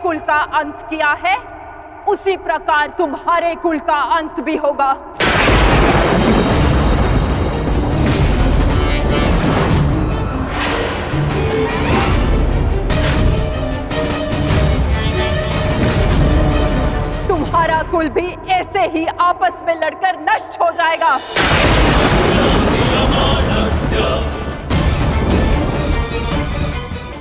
कुल का अंत किया है, उसी प्रकार तुम्हारे कुल का अंत भी होगा। तुम्हारा कुल भी ऐसे ही आपस में लड़कर नष्ट हो जाएगा।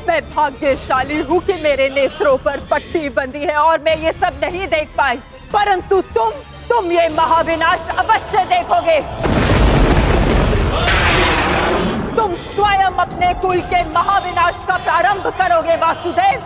मैं भाग्यशाली हूँ कि मेरे नेत्रों पर पट्टी बंधी है और मैं ये सब नहीं देख पाई, परंतु तुम ये महाविनाश अवश्य देखोगे। तुम स्वयं अपने कुल के महाविनाश का प्रारंभ करोगे वासुदेव।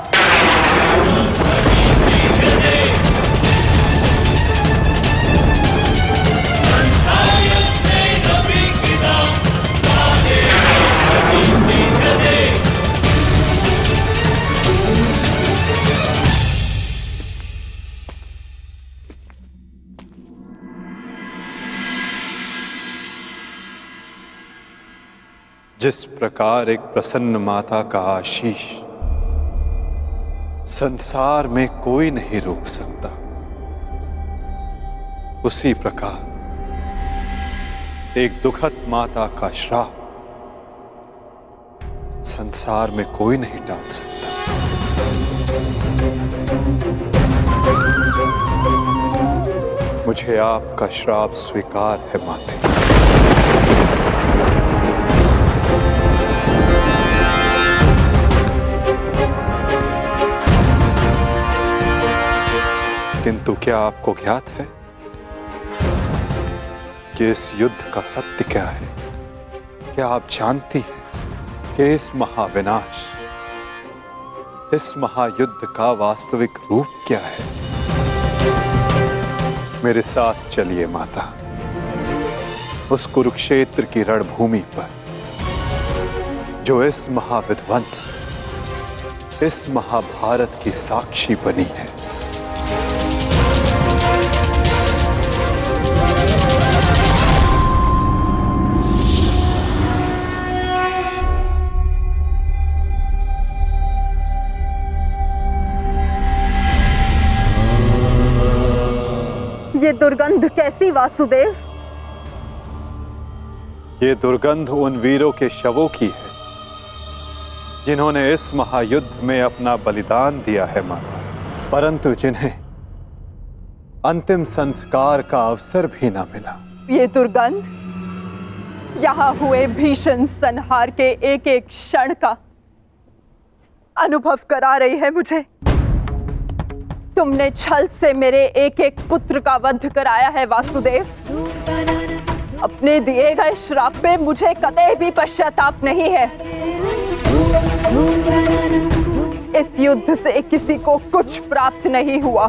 जिस प्रकार एक प्रसन्न माता का आशीष संसार में कोई नहीं रोक सकता, उसी प्रकार एक दुखद माता का श्राप संसार में कोई नहीं टाल सकता। मुझे आपका श्राप स्वीकार है माते। किंतु क्या आपको ज्ञात है कि इस युद्ध का सत्य क्या है? क्या आप जानती हैं कि इस महाविनाश, इस महायुद्ध का वास्तविक रूप क्या है? मेरे साथ चलिए माता, उस कुरुक्षेत्र की रणभूमि पर जो इस महाविध्वंस, इस महाभारत की साक्षी बनी है। ये दुर्गंध कैसी वासुदेव? ये दुर्गंध उन वीरों के शवों की है जिन्होंने इस महायुद्ध में अपना बलिदान दिया है माता, परंतु जिन्हें अंतिम संस्कार का अवसर भी ना मिला। ये दुर्गंध यहाँ हुए भीषण संहार के एक एक क्षण का अनुभव करा रही है मुझे। तुमने छल से मेरे एक एक पुत्र का वध कराया है वासुदेव। अपने दिए गए श्राप पे मुझे कतई भी पश्चाताप नहीं है। इस युद्ध से किसी को कुछ प्राप्त नहीं हुआ।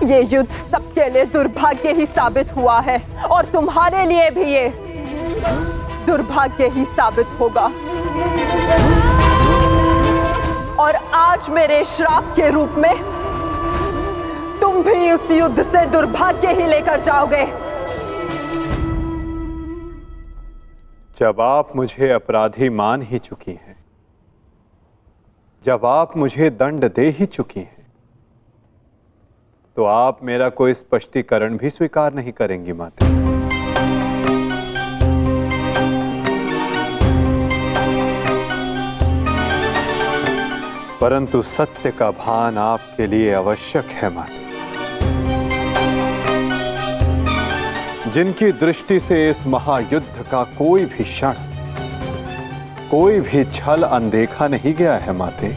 ये युद्ध सबके लिए दुर्भाग्य ही साबित हुआ है और तुम्हारे लिए भी ये दुर्भाग्य ही साबित होगा। और आज मेरे श्राप के रूप में तुम भी उस युद्ध से दुर्भाग्य ही लेकर जाओगे। जब आप मुझे अपराधी मान ही चुकी हैं, जब आप मुझे दंड दे ही चुकी हैं, तो आप मेरा कोई स्पष्टीकरण भी स्वीकार नहीं करेंगी माता। परंतु सत्य का भान आपके लिए आवश्यक है माता। जिनकी दृष्टि से इस महायुद्ध का कोई भी क्षण, कोई भी छल अनदेखा नहीं गया है माते,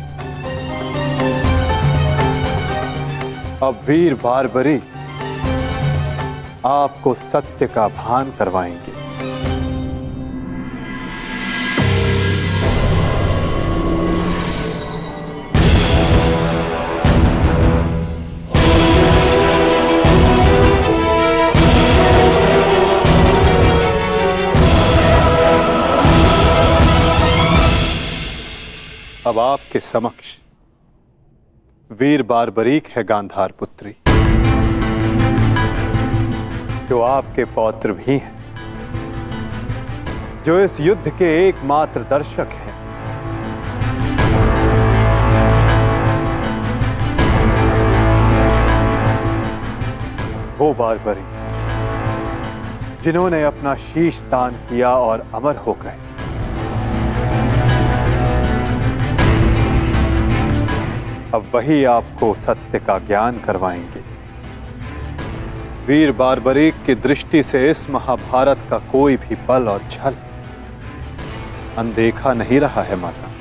अब वीर बारबरी आपको सत्य का भान करवाएंगे। अब आपके समक्ष वीर बारबरीक है गांधार पुत्री, जो आपके पौत्र भी हैं, जो इस युद्ध के एकमात्र दर्शक हैं। वो बारबरी जिन्होंने अपना शीश दान किया और अमर हो गए, अब वही आपको सत्य का ज्ञान करवाएंगे। वीर बारबरीक की दृष्टि से इस महाभारत का कोई भी बल और छल अनदेखा नहीं रहा है माता।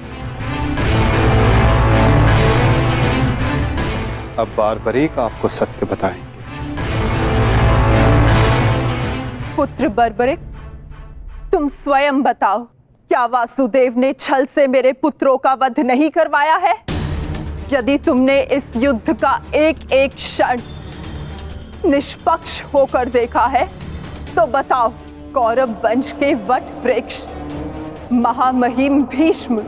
अब बारबरीक आपको सत्य बताएंगे। पुत्र बर्बरिक, तुम स्वयं बताओ, क्या वासुदेव ने छल से मेरे पुत्रों का वध नहीं करवाया है? यदि तुमने इस युद्ध का एक एक क्षण निष्पक्ष होकर देखा है तो बताओ, कौरव वंश के वट वृक्ष महामहिम भीष्म,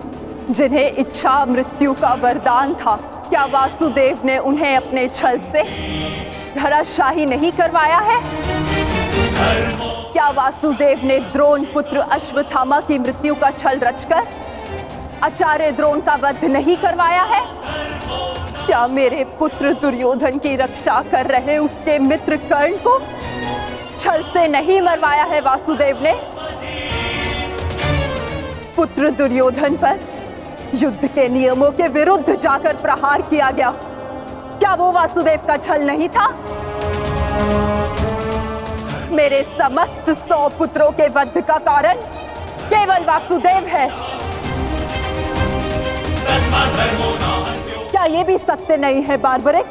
जिन्हें इच्छा मृत्यु का वरदान था, क्या वासुदेव ने उन्हें अपने छल से धराशाही नहीं करवाया है? क्या वासुदेव ने द्रोण पुत्र अश्वत्थामा की मृत्यु का छल रचकर आचार्य द्रोण का वध नहीं करवाया है? क्या मेरे पुत्र दुर्योधन की रक्षा कर रहे उसके मित्र कर्ण को छल से नहीं मरवाया है वासुदेव ने? पुत्र दुर्योधन पर युद्ध के नियमों के विरुद्ध जाकर प्रहार किया गया, क्या वो वासुदेव का छल नहीं था? मेरे समस्त 100 पुत्रों के वध का कारण केवल वासुदेव है। क्या ये भी सत्य नहीं है बारबरिक?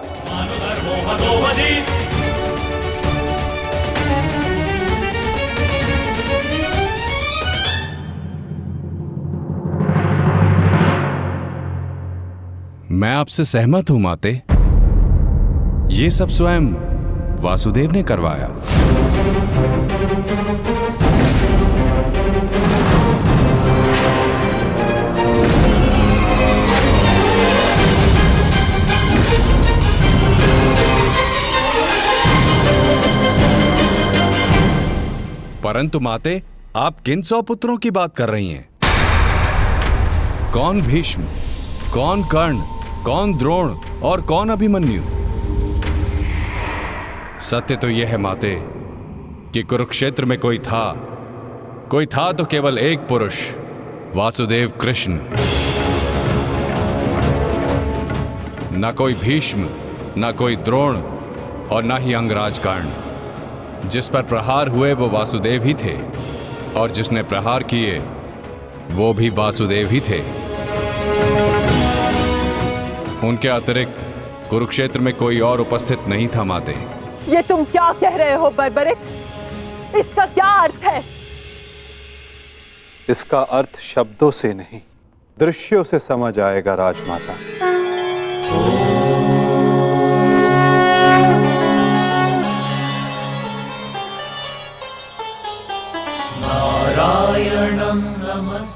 मैं आपसे सहमत हूं माते। ये सब स्वयं वासुदेव ने करवाया। परंतु माते, आप किन 100 पुत्रों की बात कर रही हैं? कौन भीष्म, कौन कर्ण, कौन द्रोण और कौन अभिमन्यु? सत्य तो यह है माते कि कुरुक्षेत्र में कोई था तो केवल एक पुरुष, वासुदेव कृष्ण। ना कोई भीष्म, ना कोई द्रोण और ना ही अंगराज कर्ण। जिस पर प्रहार हुए वो वासुदेव ही थे, और जिसने प्रहार किए वो भी वासुदेव ही थे। उनके अतिरिक्त कुरुक्षेत्र में कोई और उपस्थित नहीं था माते। ये तुम क्या कह रहे हो बर्बरिक? इसका क्या अर्थ है? इसका अर्थ शब्दों से नहीं, दृश्यों से समझ आएगा राजमाता।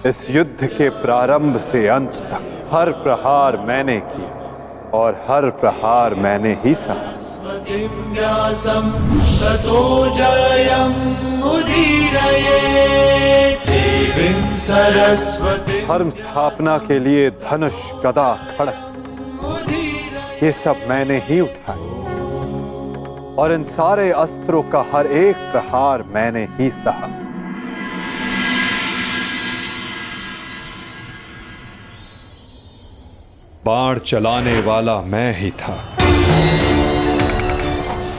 इस युद्ध के प्रारंभ से अंत तक हर प्रहार मैंने किया और हर प्रहार मैंने ही सहा। धर्म स्थापना के लिए धनुष, गदा, खड्ग, ये सब मैंने ही उठाए और इन सारे अस्त्रों का हर एक प्रहार मैंने ही सहा। बाण चलाने वाला मैं ही था।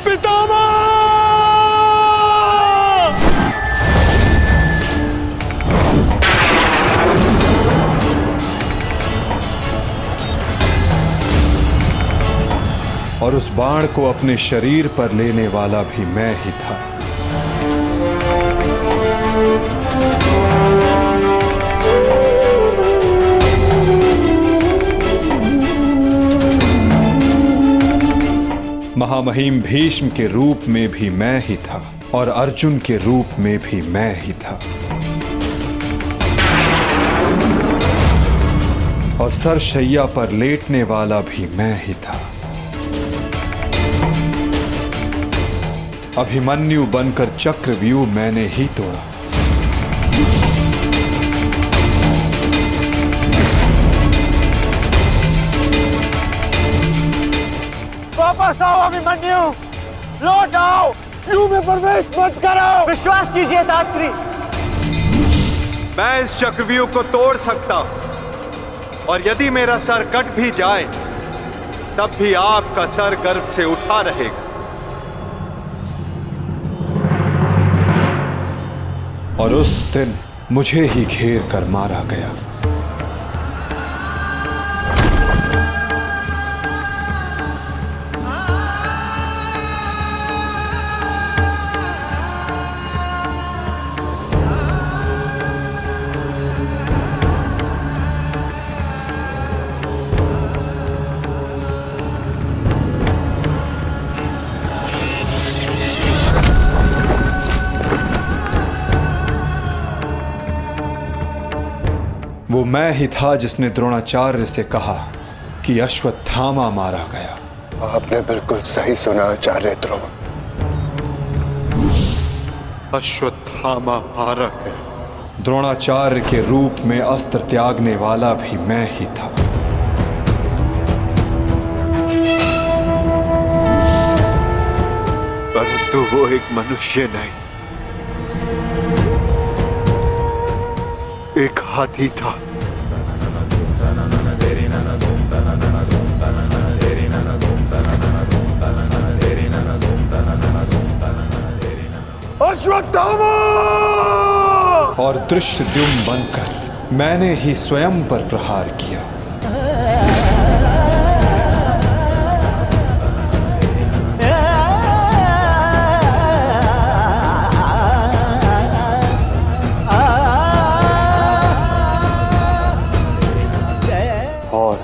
पितामह! और उस बाण को अपने शरीर पर लेने वाला भी मैं ही था। महामहिम भीष्म के रूप में भी मैं ही था और अर्जुन के रूप में भी मैं ही था। और सरशैया पर लेटने वाला भी मैं ही था। अभिमन्यु बनकर चक्रव्यूह मैंने ही तोड़ा। वापस आओ अभिमन्यु, लौट आओ, यूं में प्रवेश मत करो। विश्वास कीजिए दात्री, मैं इस चक्रव्यूह को तोड़ सकता हूं, और यदि मेरा सर कट भी जाए तब भी आपका सर गर्व से उठा रहेगा। और उस दिन मुझे ही घेर कर मारा गया। वो मैं ही था जिसने द्रोणाचार्य से कहा कि अश्वत्थामा मारा गया। आपने बिल्कुल सही सुना आचार्य द्रोण। अश्वत्थामा मारा गया। द्रोणाचार्य के रूप में अस्त्र त्यागने वाला भी मैं ही था। परंतु वो एक मनुष्य नहीं, एक हाथी था। अश्वत्थामा! और धृष्टद्युम्न बनकर मैंने ही स्वयं पर प्रहार किया। और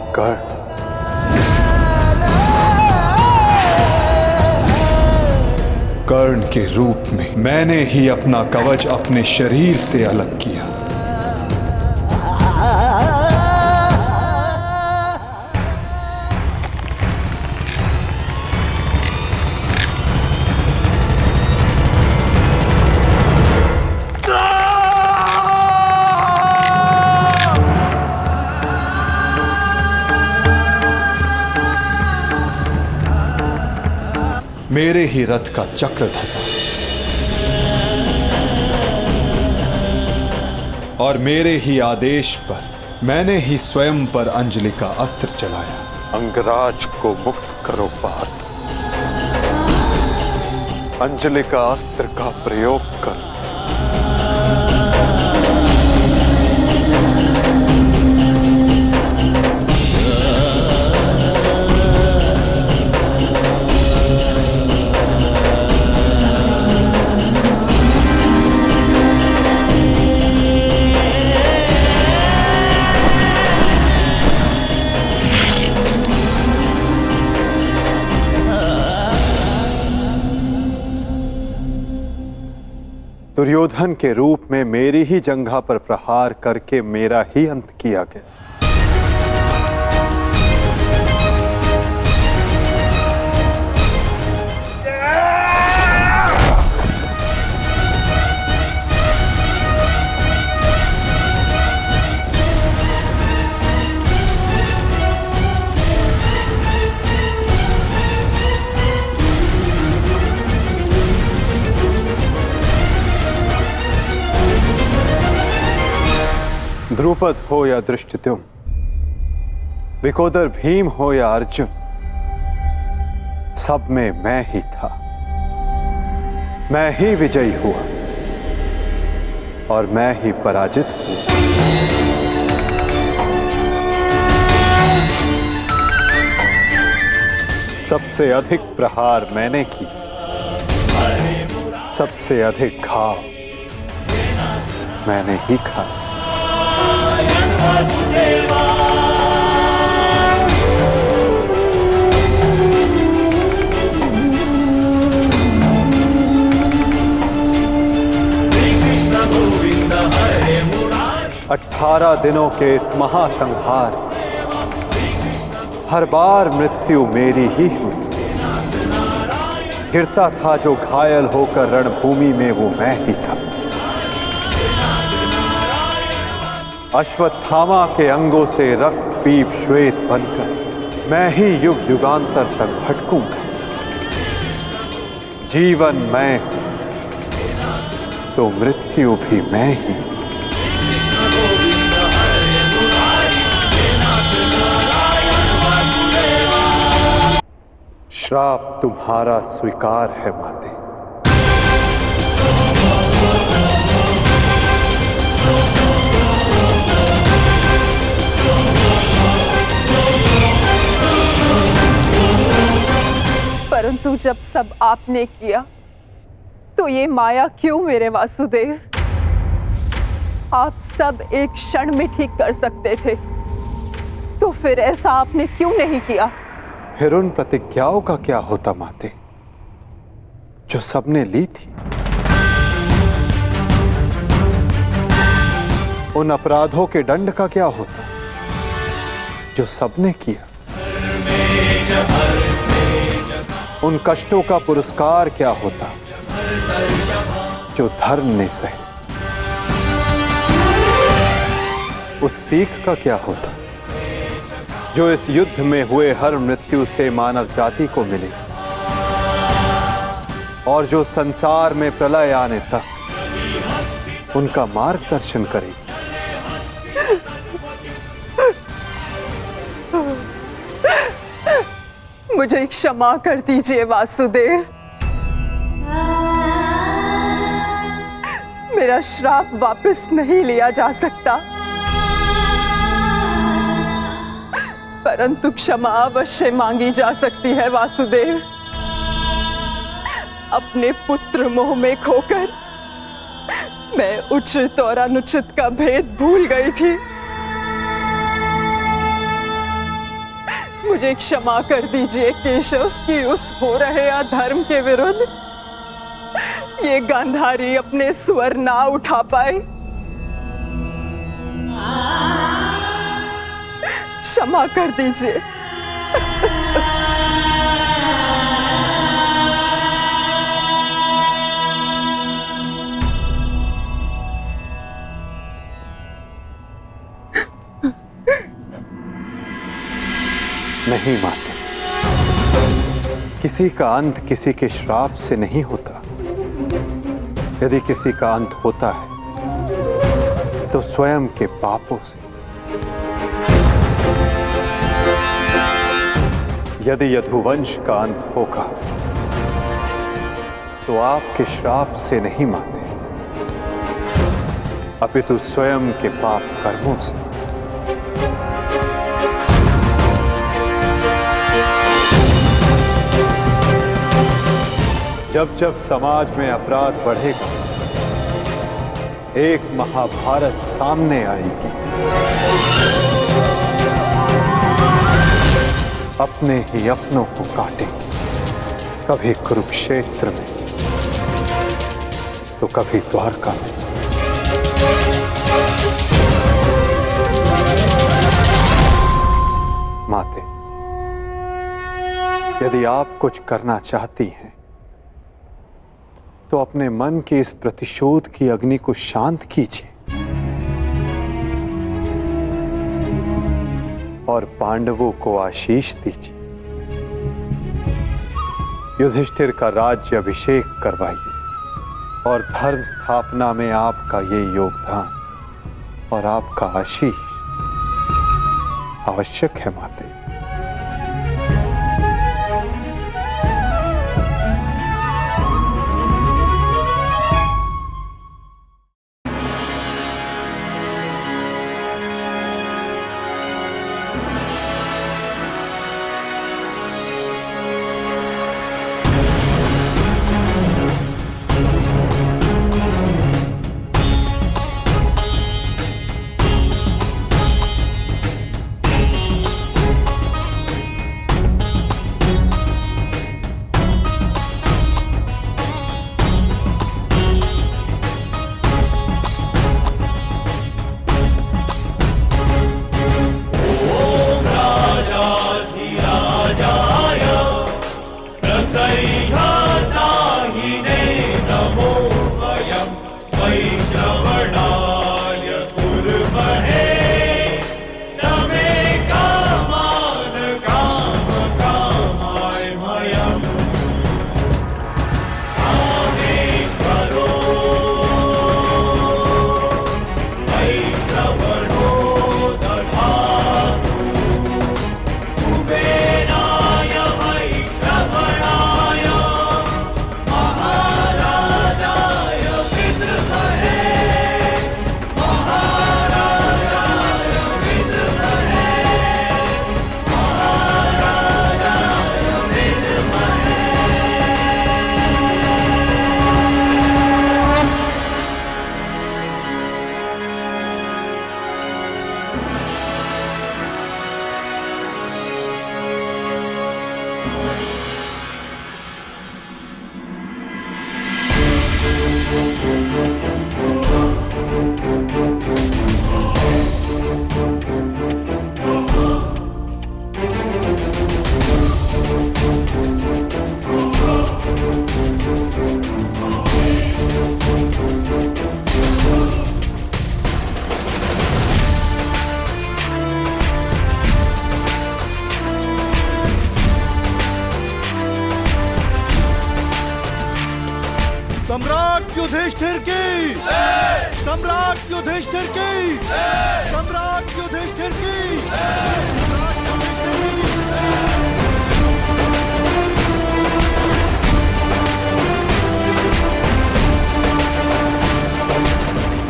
कर्ण के रूप में मैंने ही अपना कवच अपने शरीर से अलग किया। मेरे ही रथ का चक्र धंसा और मेरे ही आदेश पर मैंने ही स्वयं पर अंजलि का अस्त्र चलाया। अंगराज को मुक्त करो पार्थ, अंजलि का अस्त्र का प्रयोग करो। दुर्योधन के रूप में मेरी ही जंघा पर प्रहार करके मेरा ही अंत किया गया। द्रुपद हो या धृष्टद्युम्न, विकोदर भीम हो या अर्जुन, सब में मैं ही था। मैं ही विजयी हुआ और मैं ही पराजित हुआ। सबसे अधिक प्रहार मैंने की, सबसे अधिक घाव मैंने ही खाया। 18 दिनों के इस महासंहार हर बार मृत्यु मेरी ही हुई। गिरता था जो घायल होकर रणभूमि में वो मैं ही था। अश्वत्थामा के अंगों से रक्त पीप श्वेत बनकर मैं ही युग युगांतर तक भटकूंगा। जीवन मैं हूं, तो मृत्यु भी मैं ही। श्राप तुम्हारा स्वीकार है माते। परंतु जब सब आपने किया तो ये माया क्यों मेरे वासुदेव? आप सब एक क्षण में ठीक कर सकते थे, तो फिर ऐसा आपने क्यों नहीं किया? फिर उन प्रतिज्ञाओं का क्या होता माते, जो सबने ली थी? उन अपराधों के दंड का क्या होता, जो सबने किया? उन कष्टों का पुरस्कार क्या होता, जो धर्म ने सहे? उस सीख का क्या होता, जो इस युद्ध में हुए हर मृत्यु से मानव जाति को मिले, और जो संसार में प्रलय आने तक उनका मार्गदर्शन करेगी? मुझे क्षमा कर दीजिए वासुदेव। मेरा श्राप वापस नहीं लिया जा सकता, परंतु क्षमा अवश्य मांगी जा सकती है वासुदेव। अपने पुत्र मोह में खोकर मैं उचित और अनुचित का भेद भूल गई थी। मुझे क्षमा कर दीजिए केशव कि उस हो रहे अधर्म के विरुद्ध ये गांधारी अपने स्वर ना उठा पाए। क्षमा कर दीजिए। नहीं माते, किसी का अंत किसी के श्राप से नहीं होता। यदि किसी का अंत होता है तो स्वयं के पापों से। यदि यदुवंश का अंत होगा तो आपके श्राप से नहीं माते, अपितु स्वयं के पाप कर्मों से। जब जब समाज में अपराध बढ़ेगा, एक महाभारत सामने आएगी। अपने ही अपनों को काटेंगे, कभी कुरुक्षेत्र में तो कभी द्वारका में। माते, यदि आप कुछ करना चाहती हैं तो अपने मन के इस प्रतिशोध की अग्नि को शांत कीजिए और पांडवों को आशीष दीजिए। युधिष्ठिर का राज्य अभिषेक करवाइए और धर्म स्थापना में आपका ये योगदान और आपका आशीष आवश्यक है माते। सम्राट युधिष्ठिर की, सम्राट युधिष्ठिर की, सम्राट युधिष्ठिर की, सम्राट युधिष्ठिर की।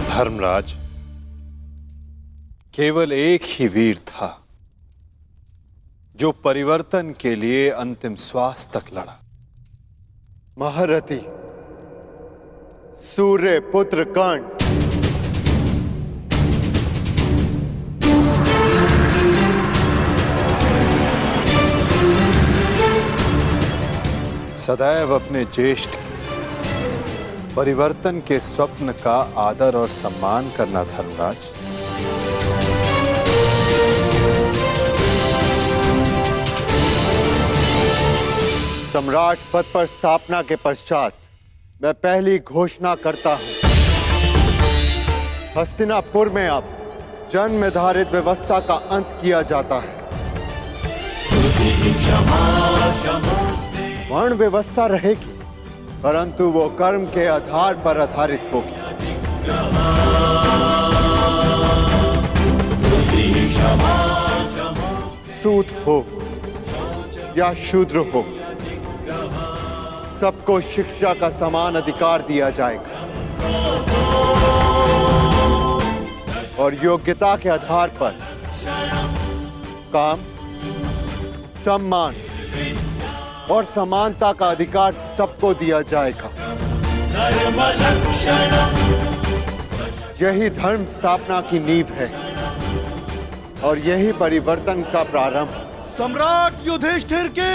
धर्मराज, केवल एक ही वीर था जो परिवर्तन के लिए अंतिम श्वास तक लड़ा। महारथी सूर्य पुत्र कर्ण। सदैव अपने ज्येष्ठ के परिवर्तन के स्वप्न का आदर और सम्मान करना धर्मराज। सम्राट पद पर स्थापना के पश्चात मैं पहली घोषणा करता हूं, हस्तिनापुर में अब जन्म निर्धारित व्यवस्था का अंत किया जाता है। वर्ण व्यवस्था रहेगी, परंतु वो कर्म के आधार पर आधारित होगी। सूत हो या शूद्र हो, सबको शिक्षा का समान अधिकार दिया जाएगा और योग्यता के आधार पर काम, सम्मान और समानता का अधिकार सबको दिया जाएगा। यही धर्म स्थापना की नींव है और यही परिवर्तन का प्रारंभ है। सम्राट युधिष्ठिर की,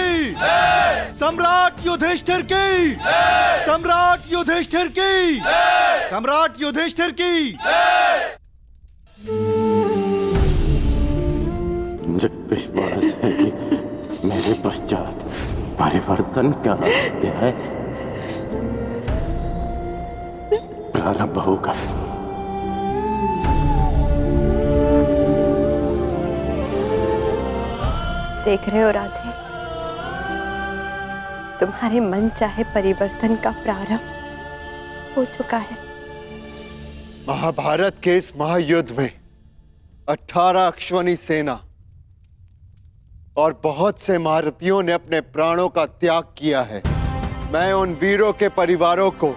सम्राट युधिष्ठिर की, सम्राट युधिष्ठिर की, सम्राट युधिष्ठिर की। मुझे विश्वास है कि मेरे पश्चात परिवर्तन का अध्याय प्रारंभ होगा। देख रहे हो राधे, तुम्हारे मन चाहे परिवर्तन का प्रारंभ हो चुका है। महाभारत के इस महायुद्ध में 18 अश्वनी सेना और बहुत से महारथियों ने अपने प्राणों का त्याग किया है। मैं उन वीरों के परिवारों को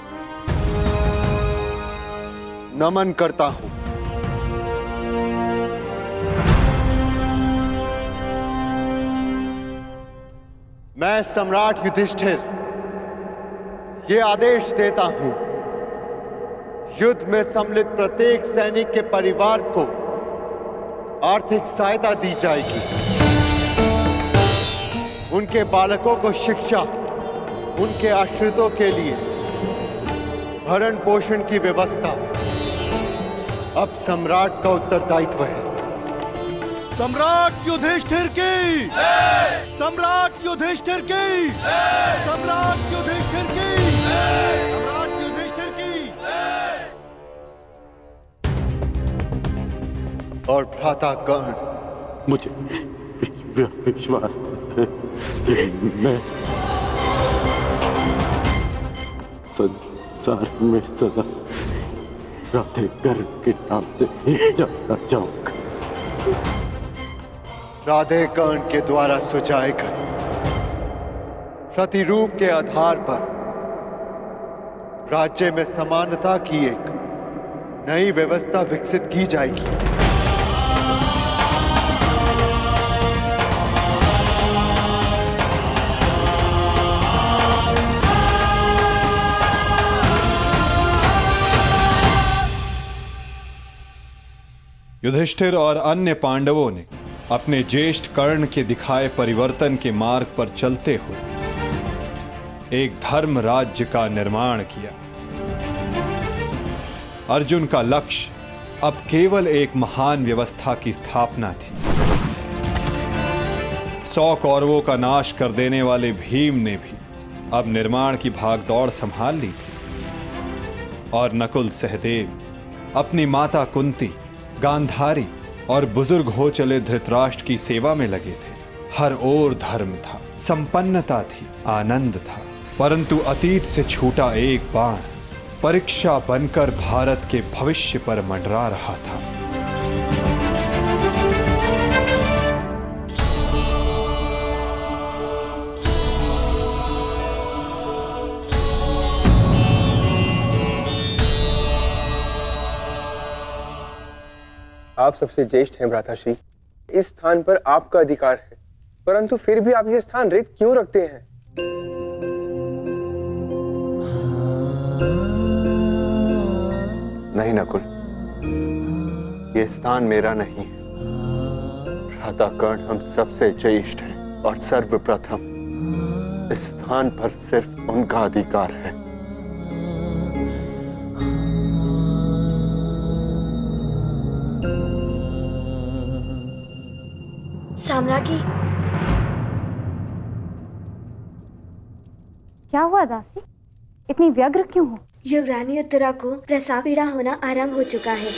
नमन करता हूं। मैं सम्राट युधिष्ठिर ये आदेश देता हूं, युद्ध में सम्मिलित प्रत्येक सैनिक के परिवार को आर्थिक सहायता दी जाएगी। उनके बालकों को शिक्षा, उनके आश्रितों के लिए भरण पोषण की व्यवस्था अब सम्राट का उत्तरदायित्व है। सम्राट युधिष्ठिर की, सम्राट युधिष्ठिर की, सम्राट युधिष्ठिर की, सम्राट युधिष्ठिर की। और भ्राता कर्ण, मुझे विश्वास है कि मैं संसार में सदा राधे कर्ण के नाम से ही जाना चाहूंगा। राधे कर्ण के द्वारा सुझाए गए प्रतिरूप के आधार पर राज्य में समानता की एक नई व्यवस्था विकसित की जाएगी। युधिष्ठिर और अन्य पांडवों ने अपने ज्येष्ठ कर्ण के दिखाए परिवर्तन के मार्ग पर चलते हुए एक धर्म राज्य का निर्माण किया। अर्जुन का लक्ष्य अब केवल एक महान व्यवस्था की स्थापना थी। 100 कौरवों का नाश कर देने वाले भीम ने भी अब निर्माण की भागदौड़ संभाल ली थी और नकुल सहदेव अपनी माता कुंती, गांधारी और बुजुर्ग हो चले धृतराष्ट्र की सेवा में लगे थे। हर ओर धर्म था, संपन्नता थी, आनंद था, परंतु अतीत से छूटा एक बाण परीक्षा बनकर भारत के भविष्य पर मंडरा रहा था। आप सबसे ज्येष्ठ हैं भ्राताश्री। इस स्थान पर आपका अधिकार है, परंतु फिर भी आप ये स्थान रिक्त क्यों रखते हैं? नहीं नकुल, ये स्थान मेरा नहीं है। भ्राता कर्ण हम सबसे ज्येष्ठ हैं और सर्वप्रथम इस स्थान पर सिर्फ उनका अधिकार है। साम्राज्ञी, क्या हुआ दासी? इतनी व्यग्र क्यों हो? युवरानी उत्तरा को प्रसव पीड़ा होना आरंभ हो चुका है।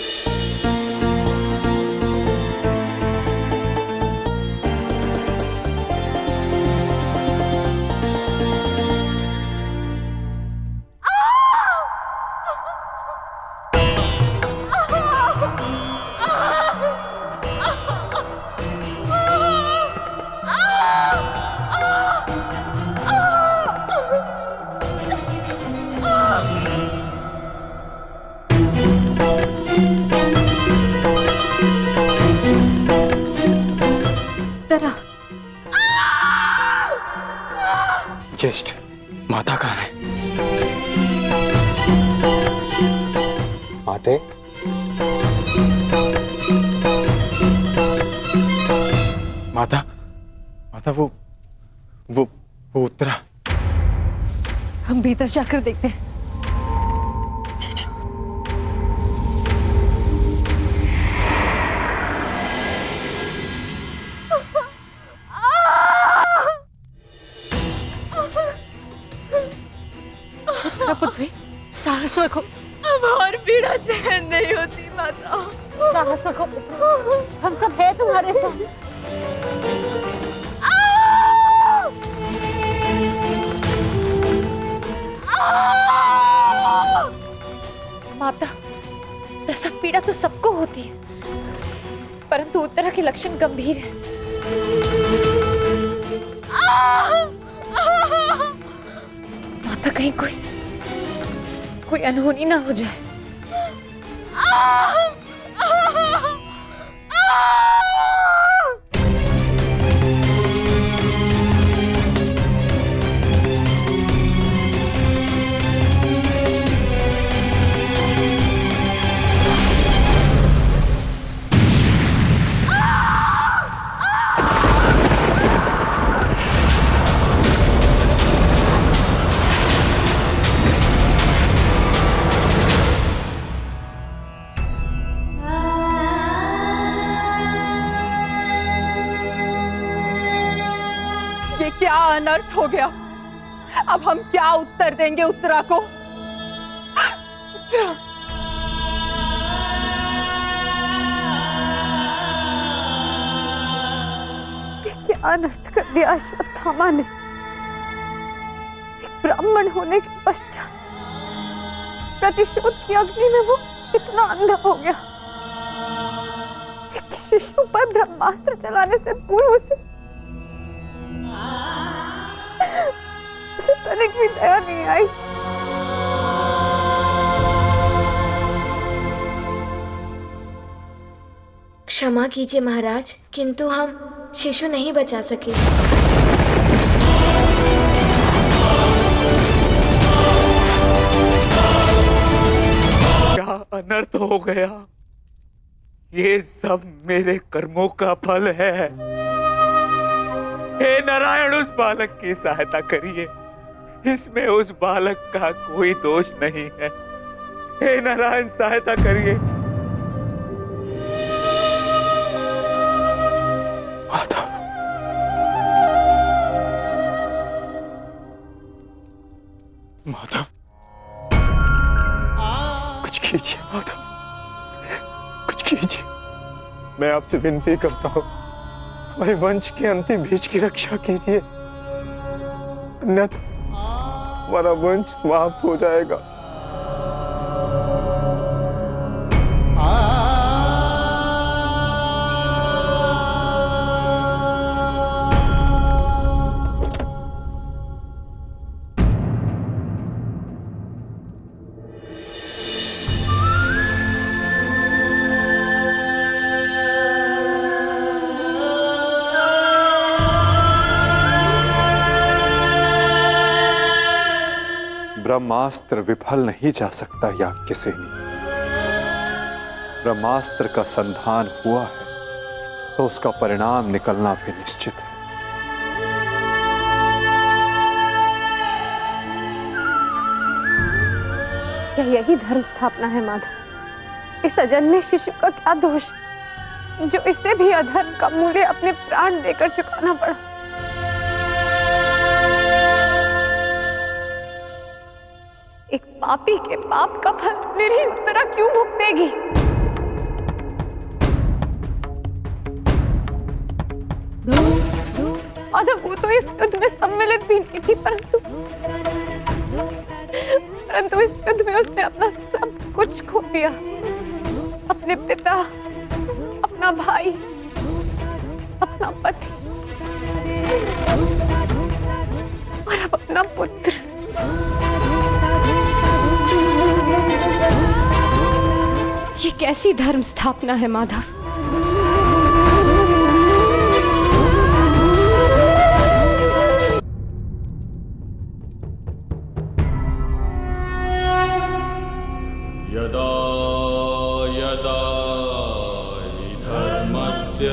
ज्येष्ठ, माता कहाँ है? माते, माता, माता वो उत्तरा। हम भीतर जाकर देखते हैं। पुत्री, साहस रखो। अब और पीड़ा सहन नहीं होती माता। साहस रखो पुत्र, हम सब है तुम्हारे साथ। माता, प्रसव पीड़ा तो सबको होती है, परंतु उत्तरा के लक्षण गंभीर हैं। माता, कहीं कोई अनहोनी ना हो जाए। क्या अनर्थ हो गया? अब हम क्या उत्तर देंगे उत्तरा को? उत्तरा, क्या अनर्थ कर दिया अश्वत्थामा ने। एक ब्राह्मण होने के पश्चात प्रतिशोध की अग्नि में वो कितना अंधा हो गया। एक शिशु पर ब्रह्मास्त्र चलाने से पूर्व उसे तनिक भी दया नहीं आई। क्षमा कीजिए महाराज, किंतु हम शिशु नहीं बचा सके। क्या अनर्थ हो गया? ये सब मेरे कर्मों का फल है। हे नारायण, उस बालक की सहायता करिए। इसमें उस बालक का कोई दोष नहीं है। हे नारायण, सहायता करिए। माधव, माधव, कुछ कीजिए माधव, कुछ कीजिए। मैं आपसे विनती करता हूं, हमारे वंश के अंतिम बीज की रक्षा कीजिए, अन्यथा हमारा वंश समाप्त हो जाएगा। ब्रह्मास्त्र विफल नहीं जा सकता याज्ञसेनी। ब्रह्मास्त्र का संधान हुआ है तो उसका परिणाम निकलना भी निश्चित है। क्या यही धर्म स्थापना है माधव? इस अजन्मे शिशु का क्या दोष जो इसे भी अधर्म का मूल्य अपने प्राण देकर चुकाना पड़ा? एक पापी के पाप का फल निरीह उत्तरा क्यों भुगतेगी? माधव, वो तो इस युद्ध में सम्मिलित भी नहीं थी, परंतु इस युद्ध में उसने अपना सब कुछ खो दिया। अपने पिता, अपना भाई, अपना पति और अब अपना पुत्र। ये कैसी धर्म स्थापना है माधव? यदा यदा हि धर्मस्य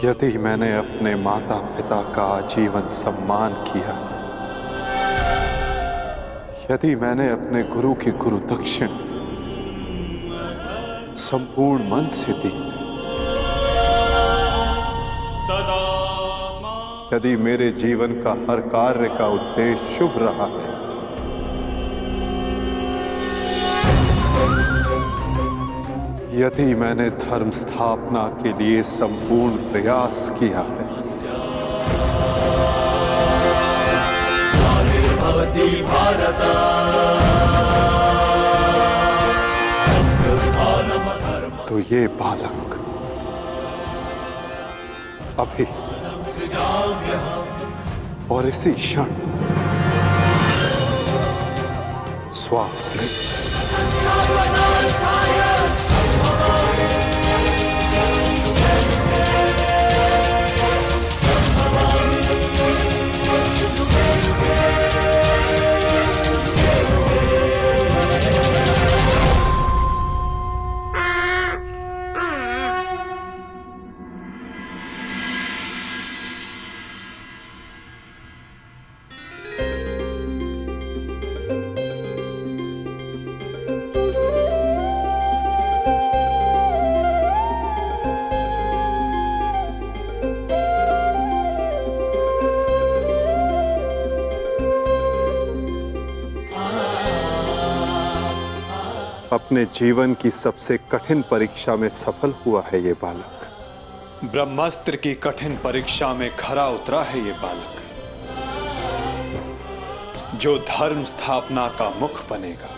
यदि मैंने अपने माता पिता का आजीवन सम्मान किया, यदि मैंने अपने गुरु की गुरु दक्षिण संपूर्ण मन से दी, यदि मेरे जीवन का हर कार्य का उद्देश्य शुभ रहा है, यदि मैंने धर्म स्थापना के लिए संपूर्ण प्रयास किया है, तो ये बालक अभी और इसी क्षण श्वास ले। अपने जीवन की सबसे कठिन परीक्षा में सफल हुआ है ये बालक। ब्रह्मास्त्र की कठिन परीक्षा में खरा उतरा है ये बालक, जो धर्म स्थापना का मुख बनेगा।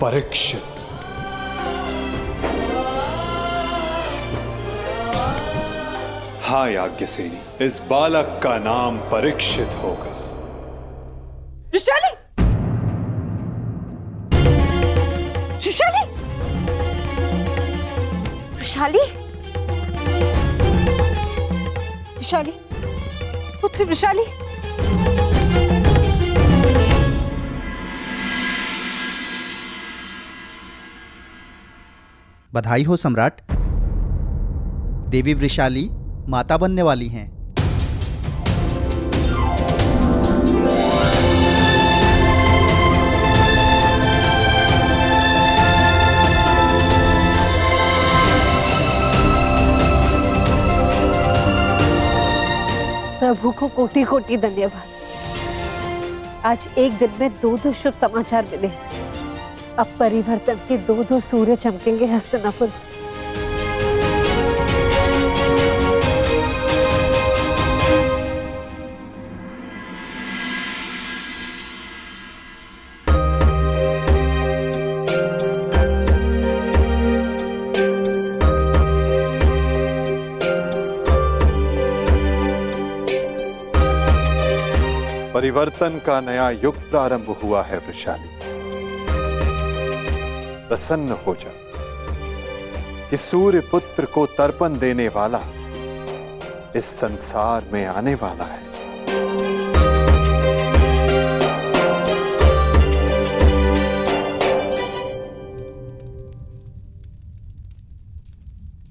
परीक्षित। हाँ याज्ञसेनी, इस बालक का नाम परीक्षित होगा। ऋषाली! ऋषाली! वैशाली, विशाली, पुत्री विशाली। बधाई हो सम्राट, देवी वृषाली माता बनने वाली हैं। प्रभु को कोटि कोटि धन्यवाद। आज एक दिन में 2 शुभ समाचार मिले। अब परिवर्तन के 2 सूर्य चमकेंगे हस्तिनापुर। परिवर्तन का नया युग प्रारंभ हुआ है वृषाली। प्रसन्न हो जा, कि सूर्य पुत्र को तर्पण देने वाला इस संसार में आने वाला है।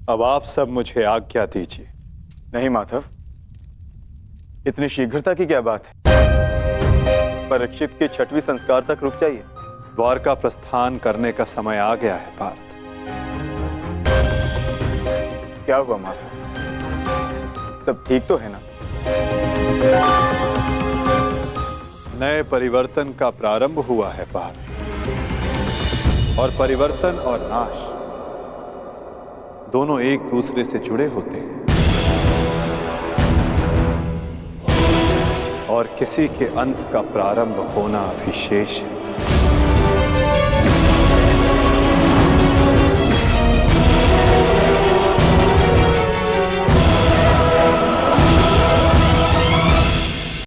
अब आप सब मुझे आज्ञा दीजिए। नहीं माधव, इतनी शीघ्रता की क्या बात है? परीक्षित के 6वें संस्कार तक रुक जाइए। द्वारका प्रस्थान करने का समय आ गया है पार्थ। क्या हुआ माधव, सब ठीक तो है ना? नए परिवर्तन का प्रारंभ हुआ है पार्थ, और परिवर्तन और नाश दोनों एक दूसरे से जुड़े होते हैं, और किसी के अंत का प्रारंभ होना भी शेष है।